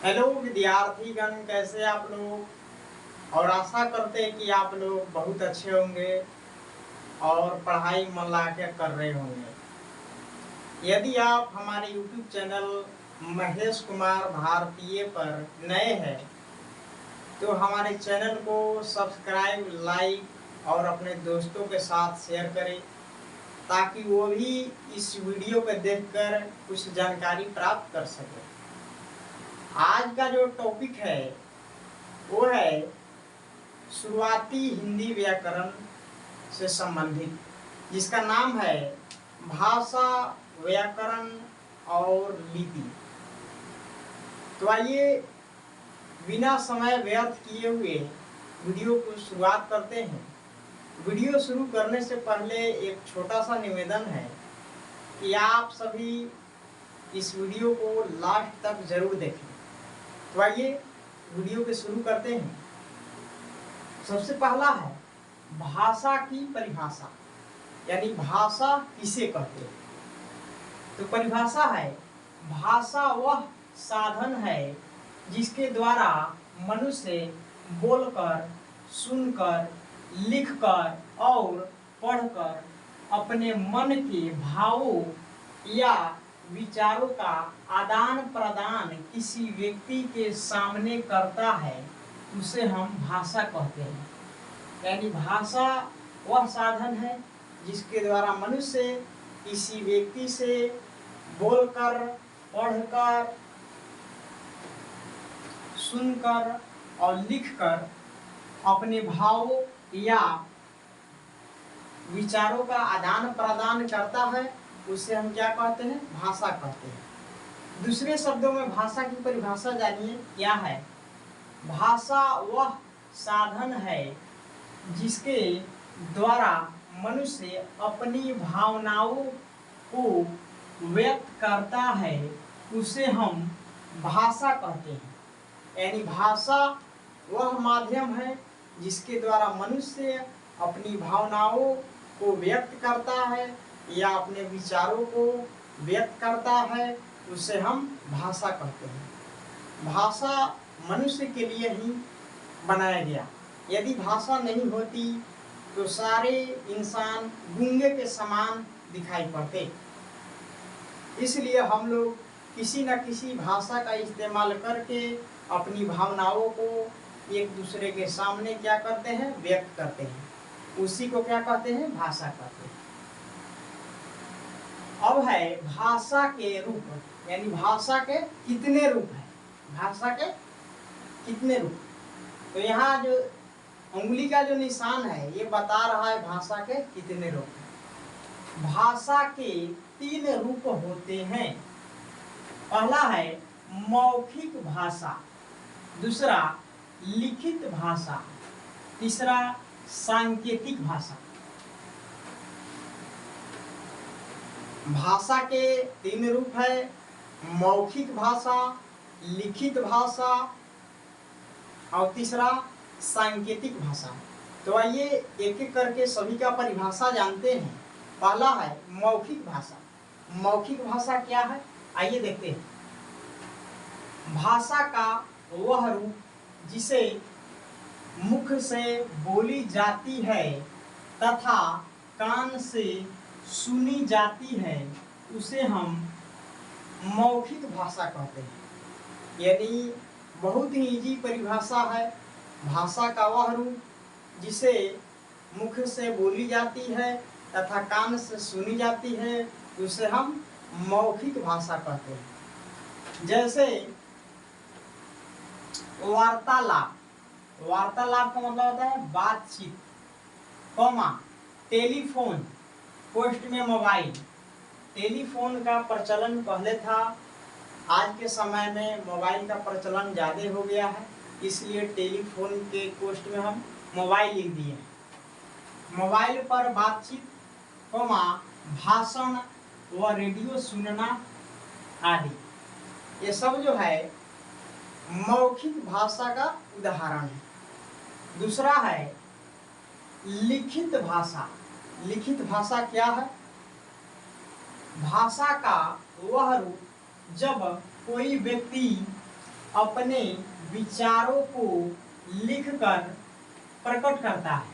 Hello विद्यार्थीगण, कैसे आप लोग। और आशा करते हैं कि आप लोग बहुत अच्छे होंगे और पढ़ाई मन लगा के कर रहे होंगे। यदि आप हमारे YouTube चैनल महेश कुमार भारतीय पर नए हैं तो हमारे चैनल को सब्सक्राइब, लाइक और अपने दोस्तों के साथ शेयर करें ताकि वो भी इस वीडियो को देखकर कुछ जानकारी प्राप्त कर सके। आज का जो टॉपिक है वो है शुरुआती हिंदी व्याकरण से संबंधित, जिसका नाम है भाषा, व्याकरण और लिपि। तो आइए बिना समय व्यर्थ किए हुए वीडियो को शुरुआत करते हैं। वीडियो शुरू करने से पहले एक छोटा सा निवेदन है कि आप सभी इस वीडियो को लास्ट तक जरूर देखें। तो आइए वीडियो के शुरू करते हैं। सबसे पहला है भाषा की परिभाषा, यानी भाषा किसे कहते हैं। तो परिभाषा है, भाषा वह साधन है जिसके द्वारा मनुष्य बोलकर, सुनकर, लिखकर और पढ़कर अपने मन के भावों या विचारों का आदान प्रदान किसी व्यक्ति के सामने करता है, उसे हम भाषा कहते हैं। यानी भाषा वह साधन है जिसके द्वारा मनुष्य किसी व्यक्ति से बोलकर, पढ़कर, सुनकर और लिखकर अपने भावों या विचारों का आदान प्रदान करता है, उसे हम क्या कहते हैं, भाषा कहते हैं। दूसरे शब्दों में भाषा की परिभाषा जानिए क्या है। भाषा वह साधन है जिसके द्वारा मनुष्य अपनी भावनाओं को व्यक्त करता है, उसे हम भाषा कहते हैं। यानी भाषा वह माध्यम है जिसके द्वारा मनुष्य अपनी भावनाओं को व्यक्त करता है या अपने विचारों को व्यक्त करता है, उसे हम भाषा कहते हैं। भाषा मनुष्य के लिए ही बनाया गया। यदि भाषा नहीं होती तो सारे इंसान गूंगे के समान दिखाई पड़ते। इसलिए हम लोग किसी न किसी भाषा का इस्तेमाल करके अपनी भावनाओं को एक दूसरे के सामने क्या करते हैं, व्यक्त करते हैं। उसी को क्या कहते हैं, भाषा कहते हैं। अब है भाषा के रूप, यानी भाषा के कितने रूप हैं। भाषा के कितने रूप। तो यहाँ जो उंगली का जो निशान है ये बता रहा है भाषा के कितने रूप हैं। भाषा के 3 रूप होते हैं। पहला है मौखिक भाषा, दूसरा लिखित भाषा, तीसरा सांकेतिक भाषा। भाषा के 3 रूप है, मौखिक भाषा, लिखित भाषा और तीसरा सांकेतिक भाषा। तो आइए एक एक करके सभी का परिभाषा जानते हैं। पहला है मौखिक भाषा। मौखिक भाषा क्या है, आइए देखते हैं। भाषा का वह रूप जिसे मुख से बोली जाती है तथा कान से सुनी जाती है, उसे हम मौखिक भाषा कहते हैं। यानी बहुत ही इजी परिभाषा है। भाषा का वह रूप जिसे मुख से बोली जाती है तथा कान से सुनी जाती है, उसे हम मौखिक भाषा कहते हैं। जैसे वार्तालाप। वार्तालाप का मतलब होता है बातचीत, कॉमा टेलीफोन, पोस्ट में मोबाइल। टेलीफोन का प्रचलन पहले था, आज के समय में मोबाइल का प्रचलन ज़्यादा हो गया है, इसलिए टेलीफोन के पोस्ट में हम मोबाइल लिख दिए हैं। मोबाइल पर बातचीत, कॉमा भाषण व रेडियो सुनना आदि, ये सब जो है मौखिक भाषा का उदाहरण है। दूसरा है लिखित भाषा। लिखित भाषा क्या है, भाषा का वह रूप जब कोई व्यक्ति अपने विचारों को लिखकर प्रकट करता है।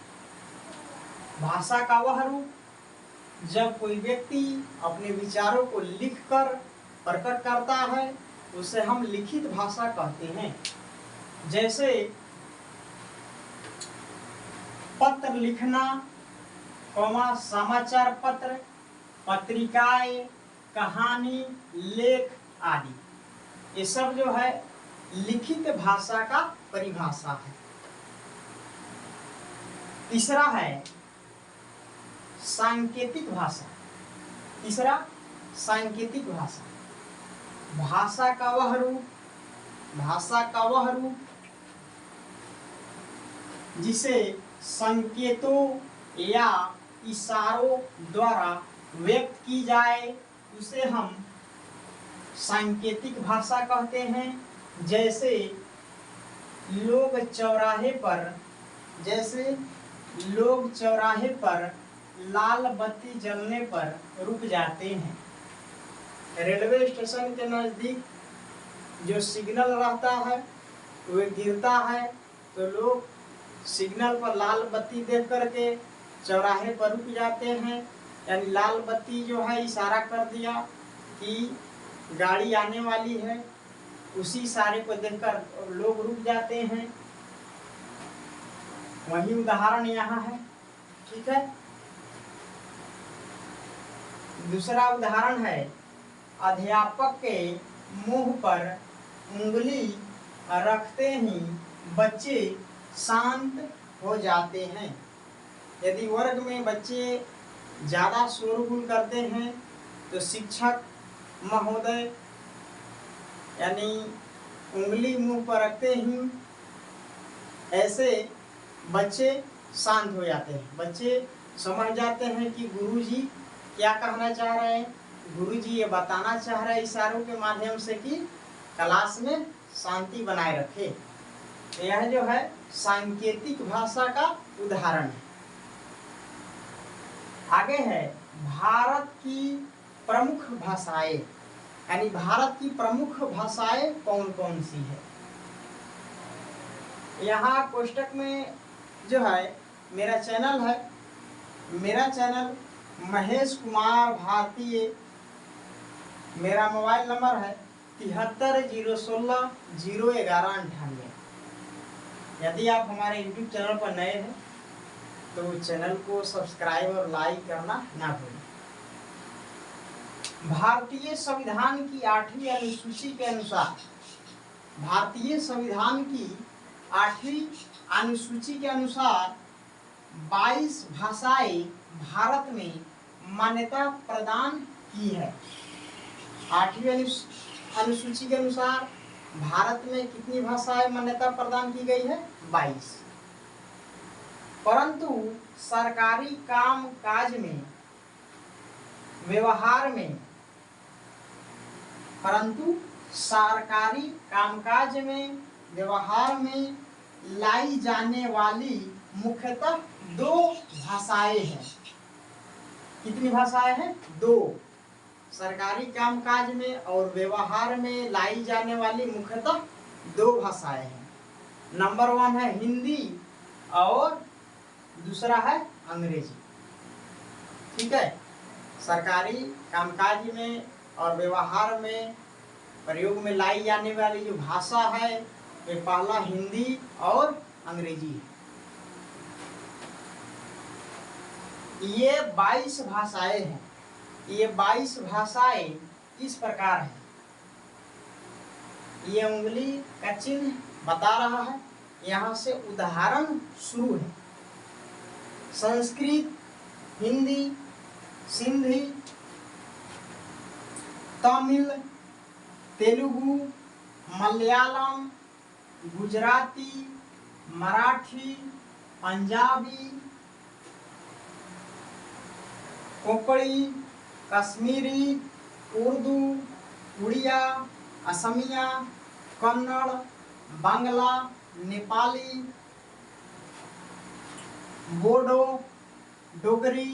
भाषा का वह रूप जब कोई व्यक्ति अपने विचारों को लिखकर प्रकट करता है उसे हम लिखित भाषा कहते हैं। जैसे पत्र लिखना, समाचार पत्र, पत्रिकाएं, कहानी, लेख आदि, ये सब जो है लिखित भाषा का परिभाषा है। तीसरा है सांकेतिक भाषा। तीसरा सांकेतिक भाषा। भाषा का वह रूप जिसे संकेतों या इशारों द्वारा व्यक्त की जाए उसे हम सांकेतिक भाषा कहते हैं। जैसे लोग चौराहे पर लाल बत्ती जलने पर रुक जाते हैं। रेलवे स्टेशन के नज़दीक जो सिग्नल रहता है वह गिरता है तो लोग सिग्नल पर लाल बत्ती देख करके चौराहे पर रुक जाते हैं। यानी लाल बत्ती जो है इशारा कर दिया कि गाड़ी आने वाली है, उसी इशारे को देखकर लोग रुक जाते हैं। वही उदाहरण यहाँ है। ठीक है। दूसरा उदाहरण है अध्यापक के मुंह पर उंगली रखते ही बच्चे शांत हो जाते हैं। यदि वर्ग में बच्चे ज़्यादा शोरगुल करते हैं तो शिक्षक महोदय यानी उंगली मुंह पर रखते ही ऐसे बच्चे शांत हो जाते हैं। बच्चे समझ जाते हैं कि गुरुजी क्या कहना चाह रहे हैं। गुरुजी ये बताना चाह रहे हैं इशारों के माध्यम से कि क्लास में शांति बनाए रखे। यह जो है सांकेतिक भाषा का उदाहरण है। आगे है भारत की प्रमुख भाषाएं। यानी भारत की प्रमुख भाषाएं कौन कौन सी है। यहाँ कोष्टक में जो है मेरा चैनल है। मेरा चैनल महेश कुमार भारतीय। मेरा मोबाइल नंबर है 7301601198। यदि आप हमारे यूट्यूब चैनल पर नए हैं तो चैनल को सब्सक्राइब और लाइक करना ना भूलें। भारतीय संविधान की 8वीं अनुसूची के अनुसार, भारतीय संविधान की 8वीं अनुसूची के अनुसार 22 भाषाएं भारत में मान्यता प्रदान की है। 8वीं अनुसूची के अनुसार भारत में कितनी भाषाएं मान्यता प्रदान की गई है? 22। परंतु सरकारी काम काज में व्यवहार में लाई जाने वाली मुख्यतः 2 भाषाएं हैं। कितनी भाषाएं हैं? 2। सरकारी कामकाज में और व्यवहार में लाई जाने वाली मुख्यतः 2 भाषाएं हैं। नंबर 1 है हिंदी और दूसरा है अंग्रेजी। ठीक है। सरकारी कामकाज में और व्यवहार में प्रयोग में लाई जाने वाली जो भाषा है वे पहला हिंदी और अंग्रेजी है। ये 22 भाषाएं हैं। ये 22 भाषाएं इस प्रकार हैं। ये उंगली का चिन्ह बता रहा है। यहाँ से उदाहरण शुरू है। संस्कृत, हिंदी, सिंधी, तमिल, तेलुगु, मलयालम, गुजराती, मराठी, पंजाबी, कोंकणी, कश्मीरी, उर्दू, उड़िया, असमिया, कन्नड़, बांग्ला, नेपाली, बोडो, डोगरी,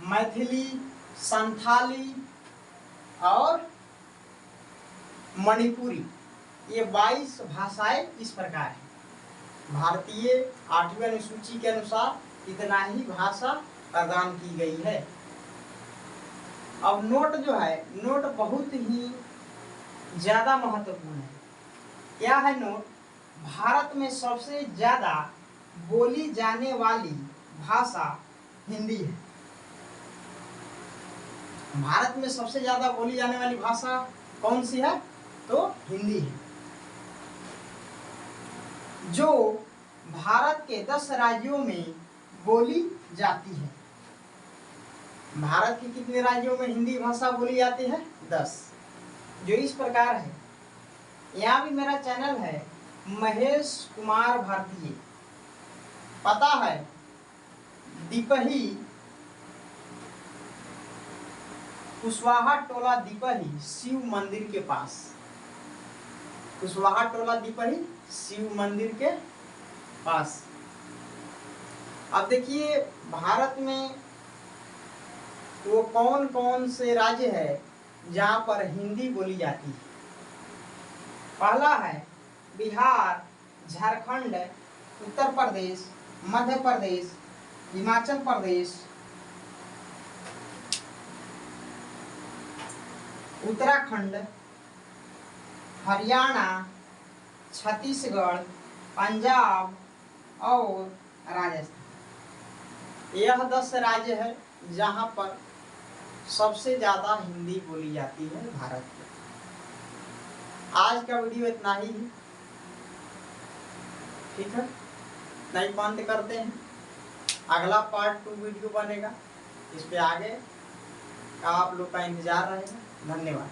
मैथिली, संथाली और मणिपुरी। ये 22 भाषाएं इस प्रकार है। भारतीय 8वीं अनुसूची के अनुसार इतना ही भाषा प्रदान की गई है। अब नोट जो है, नोट बहुत ही ज्यादा महत्वपूर्ण है। क्या है नोट? भारत में सबसे ज्यादा बोली जाने वाली भाषा हिंदी है। भारत में सबसे ज्यादा बोली जाने वाली भाषा कौन सी है? तो हिंदी है, जो भारत के 10 राज्यों में बोली जाती है। भारत के कितने राज्यों में हिंदी भाषा बोली जाती है? 10, जो इस प्रकार है। यहाँ भी मेरा चैनल है महेश कुमार भारतीय, पता है दिपही, कुशवाहा टोला दिपही शिव मंदिर के पास। कुशवाहा टोला दिपही शिव मंदिर के पास। अब देखिए भारत में वो कौन कौन से राज्य है जहाँ पर हिंदी बोली जाती है। पहला है बिहार, झारखंड, उत्तर प्रदेश, मध्य प्रदेश, हिमाचल प्रदेश, उत्तराखंड, हरियाणा, छत्तीसगढ़, पंजाब और राजस्थान। यह 10 राज्य है जहाँ पर सबसे ज्यादा हिंदी बोली जाती है भारत में। आज का वीडियो इतना ही है, ठीक है, नहीं बंद करते हैं। अगला पार्ट 2 वीडियो बनेगा, इस पे आगे आप लोग का इंतजार रहेगा। धन्यवाद।